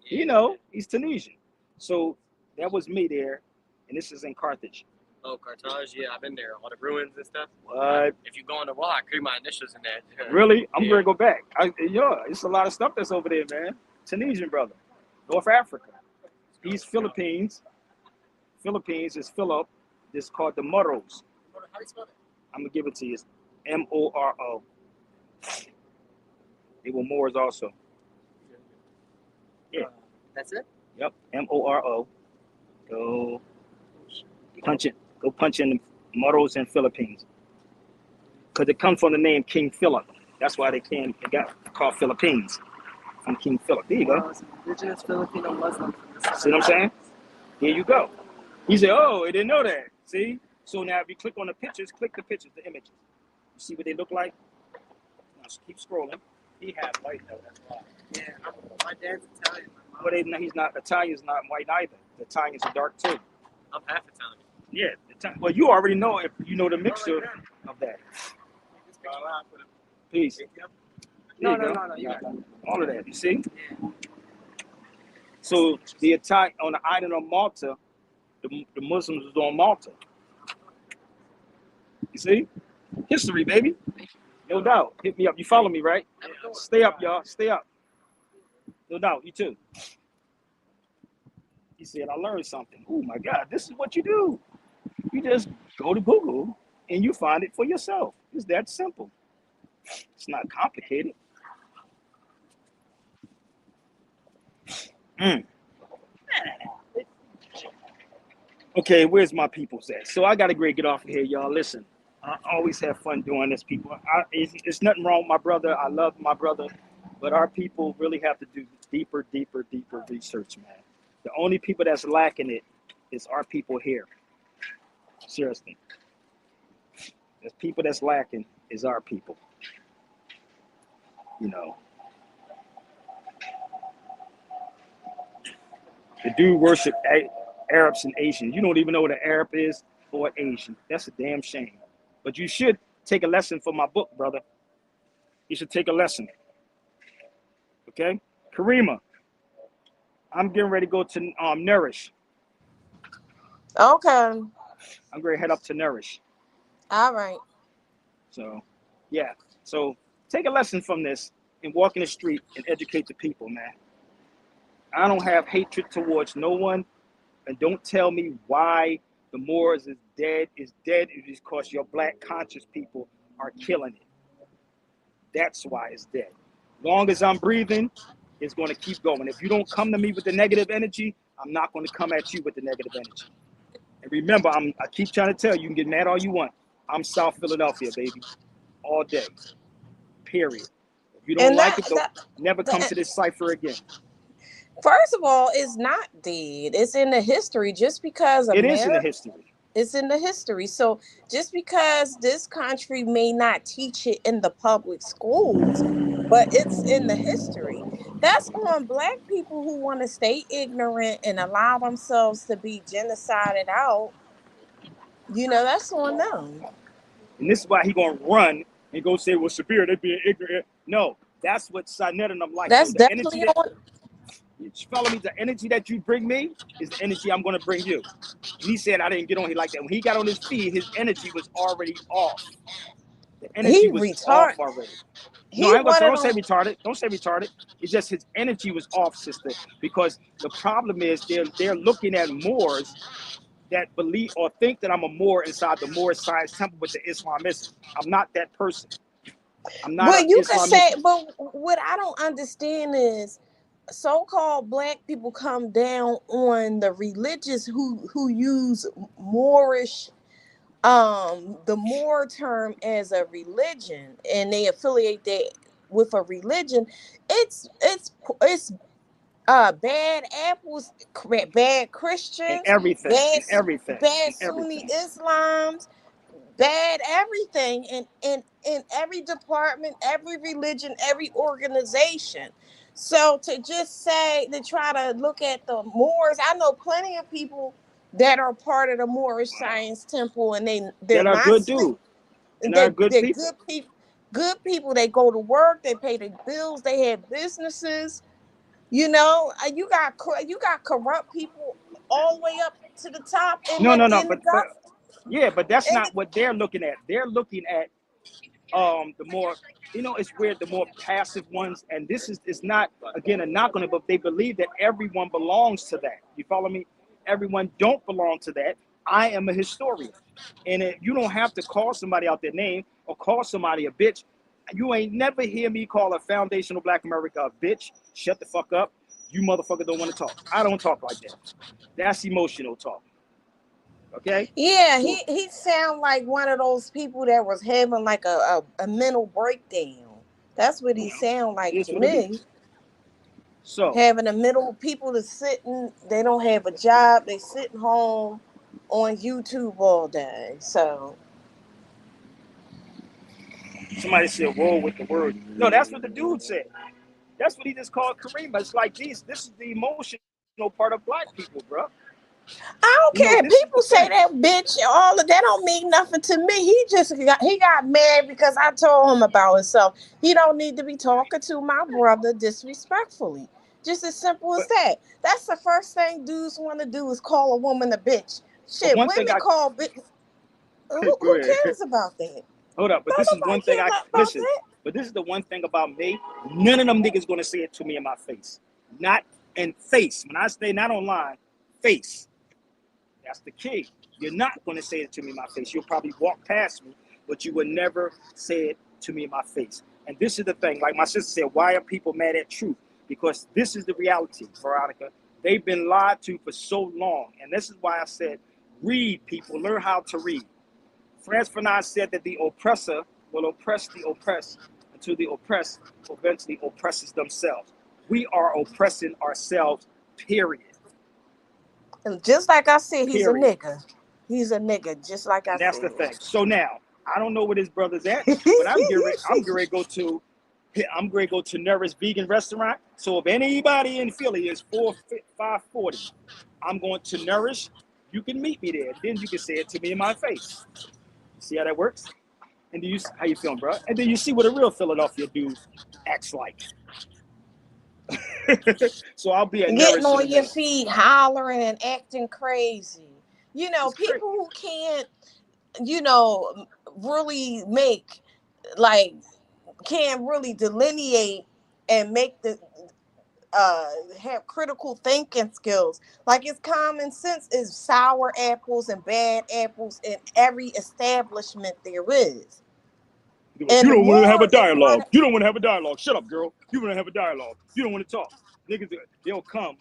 Yeah. You know, he's Tunisian. So that was me there, and this is in Carthage. Oh, Carthage. Yeah, I've been there. All the ruins and stuff. What? If you go on the wall, I create my initials in that. Really? I'm Yeah. going to go back. It's a lot of stuff that's over there, man. Tunisian brother. North Africa. He's Philippines. Philippines is Philip. This is called the Moros. How do you spell that? I'm going to give it to you. It's Moro. They were Moors also. Yeah. That's it? Yep. Moro. Go punch it. Go punch in the Moros in Philippines. Because it comes from the name King Philip. That's why they got called Philippines. From King Philip. There you go. Indigenous Filipino Muslim. See what I'm saying? Here you go. He said, oh, I didn't know that. See? So now if you click on the pictures, click the pictures, the images. You see what they look like? Now keep scrolling. He had white though. That's why. Yeah, my dad's Italian. But he's not, Italian's not white either. The Italians are dark too. I'm half Italian. Yeah. Well, you already know if you know the mixture of that. Peace. No, There you no, go. no, no. You got it. All of that. You see? So the Italian on the island of Malta, the Muslims was on Malta. You see? History, baby. No doubt. Hit me up. You follow me, right? Stay up, y'all. Stay up. No doubt. You too. He said, I learned something. Oh my God, this is what you do. You just go to Google and you find it for yourself. It's that simple. It's not complicated. Mm. Okay, where's my peoples at? So I got to get off of here, y'all. Listen, I always have fun doing this, people. It's nothing wrong with my brother. I love my brother. But our people really have to do deeper research, man. The only people that's lacking it is our people here. Seriously. The people that's lacking is our people. You know. The dude worship Arabs and Asians. You don't even know what an Arab is or an Asian. That's a damn shame. But you should take a lesson from my book, brother. You should take a lesson. Okay? Karima, I'm getting ready to go to Nourish. Okay. I'm going to head up to Nourish. All right. So, yeah. So, take a lesson from this and walk in the street and educate the people, man. I don't have hatred towards no one. And don't tell me why the Moors is dead. It's dead because your black conscious people are killing it. That's why it's dead. Long as I'm breathing, it's going to keep going. If you don't come to me with the negative energy, I'm not going to come at you with the negative energy. And remember, I keep trying to tell you, you can get mad all you want. I'm South Philadelphia, baby. All day. Period. If you don't And like it, never come to this cipher again. First of all, it's not dead. It's in the history. Just because it is in the history. It's in the history. So just because this country may not teach it in the public schools, but it's in the history. That's on black people who want to stay ignorant and allow themselves to be genocided out. You know, that's on them. And this is why he gonna run and go say, well, Sabir, they being ignorant. No, that's what Sinet and them like. That's so definitely on. You follow me? The energy that you bring me is the energy I'm going to bring you. He said I didn't get on here like that. When he got on his feet, his energy was already off. The energy was off already. No, don't say retarded. Don't say retarded. It's just his energy was off, sister. Because the problem is they're looking at Moors that believe or think that I'm a Moor inside the Moor Science Temple with the Islamism. I'm not that person. I'm not. Well, you can say, but what I don't understand is, so-called black people come down on the religious who use Moorish, the Moor term as a religion, and they affiliate that with a religion. It's bad apples, bad Christians, everything, bad Sunni Islams, bad everything in every department, every religion, every organization. So to just say, to try to look at the Moors, I know plenty of people that are part of the Moorish Science Temple, and they're not good dudes. They're good people. Good people. They go to work, they pay their bills, they have businesses. You know, you got corrupt people all the way up to the top. But that's not what they're looking at. They're looking at the more, it's weird, the more passive ones. And this is not, again, a knock on it, but they believe that everyone belongs to that. You follow me? Everyone don't belong to that. I am a historian. And you don't have to call somebody out their name or call somebody a bitch. You ain't never hear me call a foundational Black America a bitch. Shut the fuck up. You motherfucker don't want to talk. I don't talk like that. That's emotional talk. Okay? Yeah, he sound like one of those people that was having like a mental breakdown. That's what he sound like to me. So having a mental people to sitting, they don't have a job, they sitting home on YouTube all day. So somebody said roll with the word. No, that's what the dude said. That's what he just called Karima. It's like this is the emotional part of Black people, bro. I don't care. People say that bitch, all of that don't mean nothing to me. He got mad because I told him about himself. He don't need to be talking to my brother disrespectfully. Just as simple as that. That's the first thing dudes want to do is call a woman a bitch. Shit, women call bitch. Who cares about that? Hold up, but this is one thing listen. But this is the one thing about me. None of them niggas gonna say it to me in my face. Not in face. When I say not online, face. That's the key. You're not going to say it to me in my face. You'll probably walk past me, but you would never say it to me in my face. And this is the thing. Like my sister said, why are people mad at truth? Because this is the reality, Veronica. They've been lied to for so long. And this is why I said, read, people. Learn how to read. Frantz Fanon said that the oppressor will oppress the oppressed until the oppressed eventually oppresses themselves. We are oppressing ourselves, period. And just like I said, he's a Period. nigga. He's a nigga, just like I And that's the said. thing. So now, I don't know where his brother's at, but I'm going to go to Neris Vegan Restaurant. So if anybody in Philly is 540, I'm going to Nourish. You can meet me there. Then you can say it to me in my face. See how that works? And how you feeling, bro? And then you see what a real Philadelphia dude acts like. So I'll be at Getting Nourish on in a your minute. feet, hollering and acting crazy. You know, It's crazy. people who can't, you know, really make, like, can't really delineate and make the have critical thinking skills. Like, it's common sense is sour apples and bad apples in every establishment there is. And You the don't want to have a more they try dialogue. to, You don't want to have a dialogue. Shut up, girl. You want to have a dialogue. You don't want to talk. Niggas, they'll come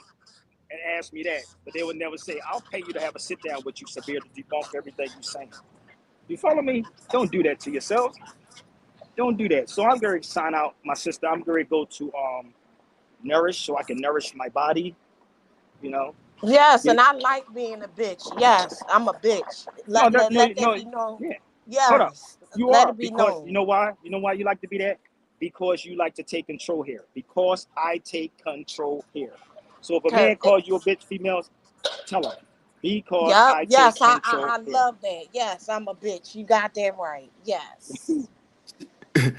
and ask me that, but they would never say, I'll pay you to have a sit down with you, Sabir, to debunk everything you're saying. You follow me? Don't do that to yourselves. Don't do that. So I'm going to sign out, my sister. I'm going to go to Nourish so I can nourish my body, you know. yes, and I like being a bitch. Yes, I'm a bitch. Let that be known. Yeah. Hold up. Yes, You let are, it be because known. you know why? You know why you like to be that? Because you like to take control here. Because I take control here. So if a man calls you a bitch, females, tell him. Because Yep, I yes, take control I here. love that. Yes, I'm a bitch. You got that right. Yes.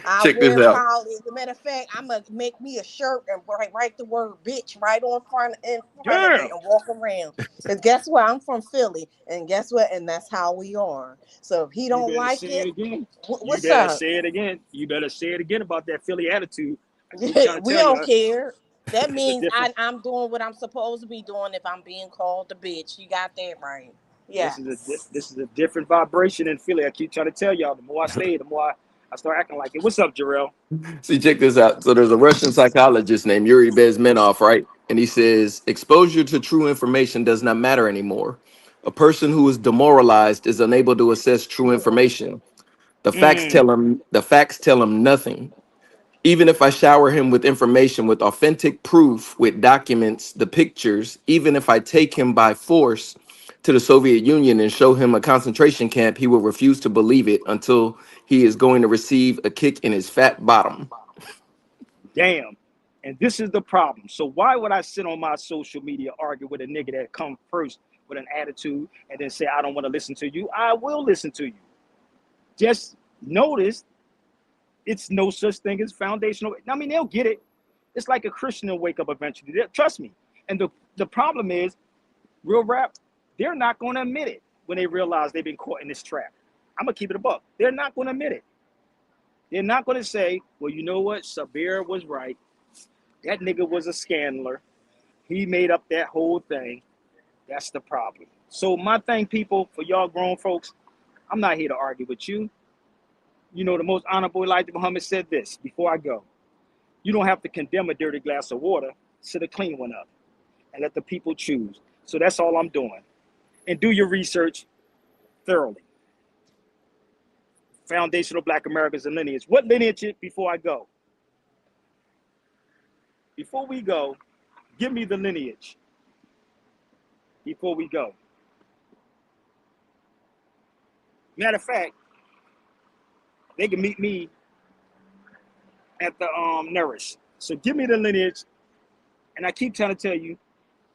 I Check this will out. probably, as a matter of fact, I'm gonna make me a shirt and write the word bitch right on in front of it and walk around. Because guess what? I'm from Philly, and guess what? And that's how we are. So if he You don't better like say it, it again. what's You better up? say it again. You better say it again about that Philly attitude. I keep trying to We tell don't you, care. That it's a means different. I'm doing what I'm supposed to be doing if I'm being called a bitch. You got that right. This Yes. is a different vibration in Philly. I keep trying to tell y'all. The more I stay, the more I start acting like it. What's up, Jarrell? See, check this out. So there's a Russian psychologist named Yuri Bezmenov, right? And he says exposure to true information does not matter anymore. A person who is demoralized is unable to assess true information. The facts tell him nothing. Even if I shower him with information, with authentic proof, with documents, the pictures, even if I take him by force to the Soviet Union and show him a concentration camp, he will refuse to believe it until he is going to receive a kick in his fat bottom. Damn. And this is the problem. So why would I sit on my social media argue with a nigga that come first with an attitude and then say I don't want to listen to you? I will listen to you. Just notice it's no such thing as foundational. I mean, they'll get it. It's like a Christian will wake up eventually. Trust me. And the problem is, real rap, they're not going to admit it when they realize they've been caught in this trap. I'm going to keep it a buck. They're not going to admit it. They're not going to say, well, you know what? Sabir was right. That nigga was a scandler. He made up that whole thing. That's the problem. So my thing, people, for y'all grown folks, I'm not here to argue with you. You know, the most honorable Elijah Muhammad said this before I go. You don't have to condemn a dirty glass of water. Sit a clean one up and let the people choose. So that's all I'm doing. And do your research thoroughly. Foundational Black Americans and lineage. What lineage before I go? Before we go, give me the lineage. Before we go. Matter of fact, they can meet me at the Nourish. So give me the lineage. And I keep trying to tell you,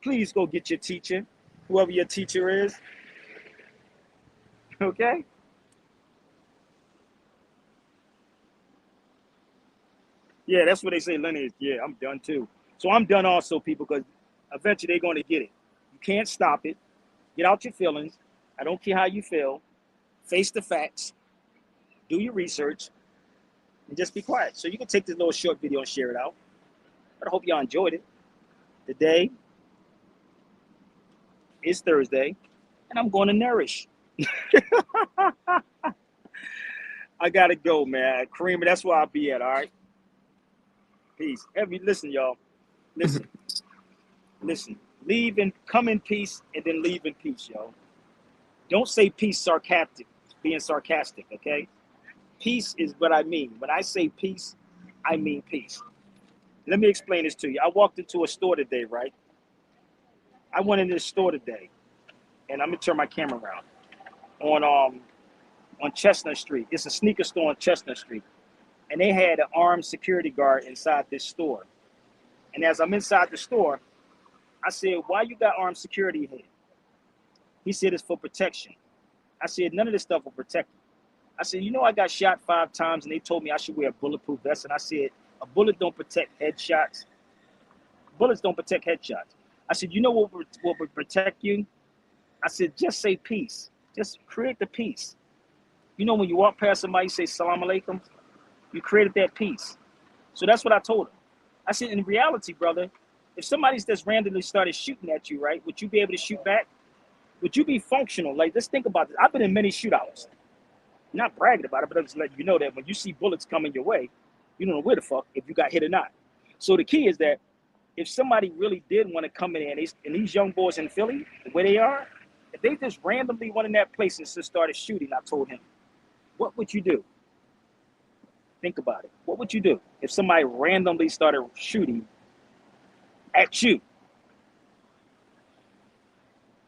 please go get your teacher, whoever your teacher is. Okay? Yeah, that's what they say, lineage. Yeah, I'm done too. So I'm done also, people, because eventually they're going to get it. You can't stop it. Get out your feelings. I don't care how you feel. Face the facts. Do your research. And just be quiet. So you can take this little short video and share it out. But I hope y'all enjoyed it today. It's Thursday, and I'm going to nourish. I gotta go, man. Kareem, that's where I'll be at. All right. Peace. Listen, y'all. Listen. Listen. Leave and come in peace, and then leave in peace, y'all. Don't say peace being sarcastic, okay? Peace is what I mean. When I say peace, I mean peace. Let me explain this to you. I walked into a store today, right? I went in this store today, and I'm gonna turn my camera around on Chestnut Street. It's a sneaker store on Chestnut Street, and they had an armed security guard inside this store. And as I'm inside the store, I said, "Why you got armed security here?" He said, "It's for protection." I said, "None of this stuff will protect you." I said, "You know, I got shot 5 times, and they told me I should wear a bulletproof vest." And I said, "A bullet don't protect headshots. Bullets don't protect headshots." I said, "You know what will protect you?" I said, "Just say peace. Just create the peace. You know, when you walk past somebody, you say salam alaikum, you created that peace." So that's what I told him. I said, in reality, brother, if somebody's just randomly started shooting at you, right, would you be able to shoot back? Would you be functional? Like, let's think about this. I've been in many shootouts. I'm not bragging about it, but I'm just letting you know that when you see bullets coming your way, you don't know where the fuck if you got hit or not. So the key is that if somebody really did want to come in there, and these young boys in Philly, where they are, if they just randomly went in that place and just started shooting, I told him, what would you do? Think about it. What would you do if somebody randomly started shooting at you?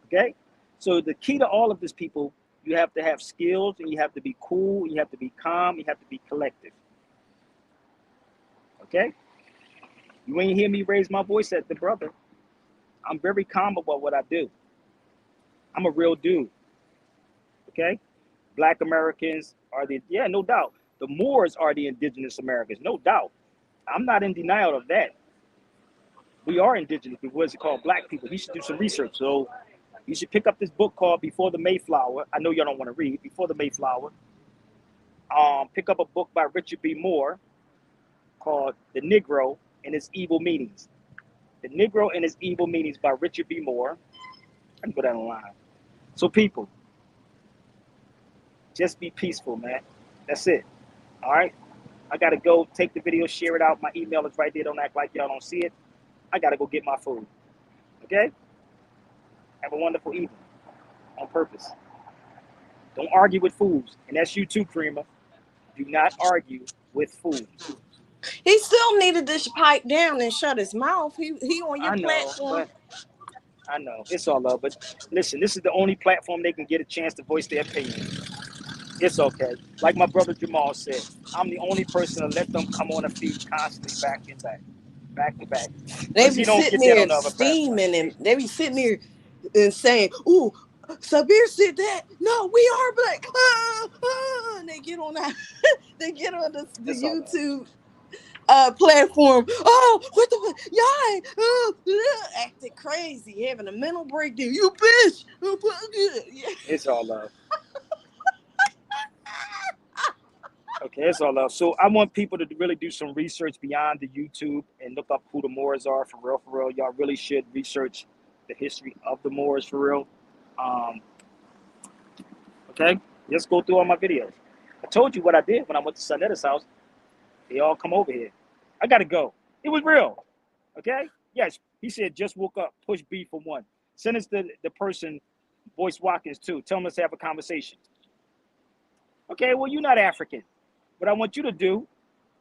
Okay? So the key to all of this, people, you have to have skills, and you have to be cool, you have to be calm, you have to be collective. Okay? You ain't hear me raise my voice at the brother. I'm very calm about what I do. I'm a real dude. Okay? Black Americans are no doubt. The Moors are the indigenous Americans, no doubt. I'm not in denial of that. We are indigenous people. What is it called? Black people. You should do some research. So you should pick up this book called Before the Mayflower. I know y'all don't want to read Before the Mayflower. Pick up a book by Richard B. Moore called The Negro and His Evil Meanings. The Negro and His Evil Meanings by Richard B. Moore. I can put that online. So people, just be peaceful, man. That's it. All right? I got to go take the video, share it out. My email is right there. Don't act like y'all don't see it. I got to go get my food. Okay? Have a wonderful evening on purpose. Don't argue with fools. And that's you too, Karima. Do not argue with fools. He still needed to pipe down and shut his mouth. He on your platform. I know. It's all love. But listen, this is the only platform they can get a chance to voice their opinion. It's okay. Like my brother Jamal said, I'm the only person to let them come on a feed constantly back to back. They be sitting there steaming, and they be sitting there and saying, "Ooh, Sabir said that. No, we are black." And they get on that. They get on the YouTube platform. Oh, what the y'all acting crazy, having a mental breakdown. You bitch. Yeah. It's all love. Okay, it's all love. So I want people to really do some research beyond the YouTube and look up who the Moors are for real, for real. Y'all really should research the history of the Moors for real. Okay, just go through all my videos. I told you what I did when I went to Sonetta's house. They all come over here. I gotta go. It was real. Okay? Yes, he said just woke up. Push B for 1. Send us the person, Boyce Watkins too. Tell him let's have a conversation. Okay, well, you're not African. What I want you to do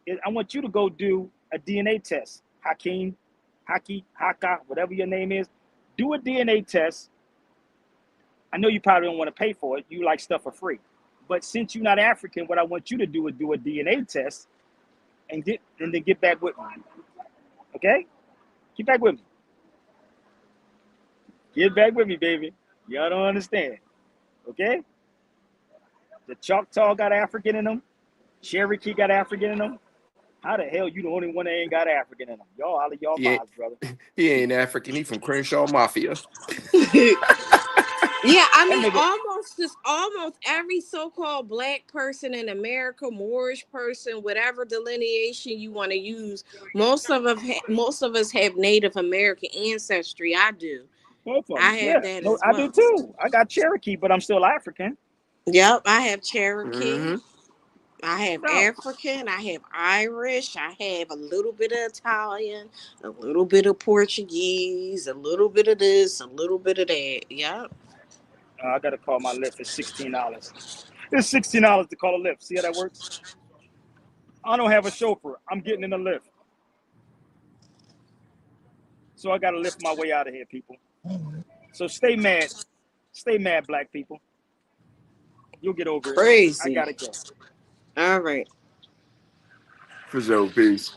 is I want you to go do a DNA test. Haka, whatever your name is. Do a DNA test. I know you probably don't want to pay for it. You like stuff for free. But since you're not African, what I want you to do is do a DNA test and then get back with me. Okay? Get back with me. Get back with me, baby. Y'all don't understand. Okay? The Choctaw got African in them. Cherokee got African in them. How the hell you the only one that ain't got African in them? Y'all, all of y'all vibes, brother. He ain't African. He from Crenshaw Mafia. Yeah, I mean, almost every so-called black person in America, Moorish person, whatever delineation you want to use, most of us have Native American ancestry. I do. Both of I them. have Yeah. that No, as I do well. too. I got Cherokee, but I'm still African. Yep, I have Cherokee. Hmm. I have No. African. I have Irish. I have a little bit of Italian, a little bit of Portuguese, a little bit of this, a little bit of that. Yep. I got to call my Lyft. It's $16. It's $16 to call a Lyft. See how that works? I don't have a chauffeur. I'm getting in the Lyft. So I got to lift my way out of here, people. So stay mad. Stay mad, black people. You'll get over it. I Crazy. got to go. All right. For sure. Peace.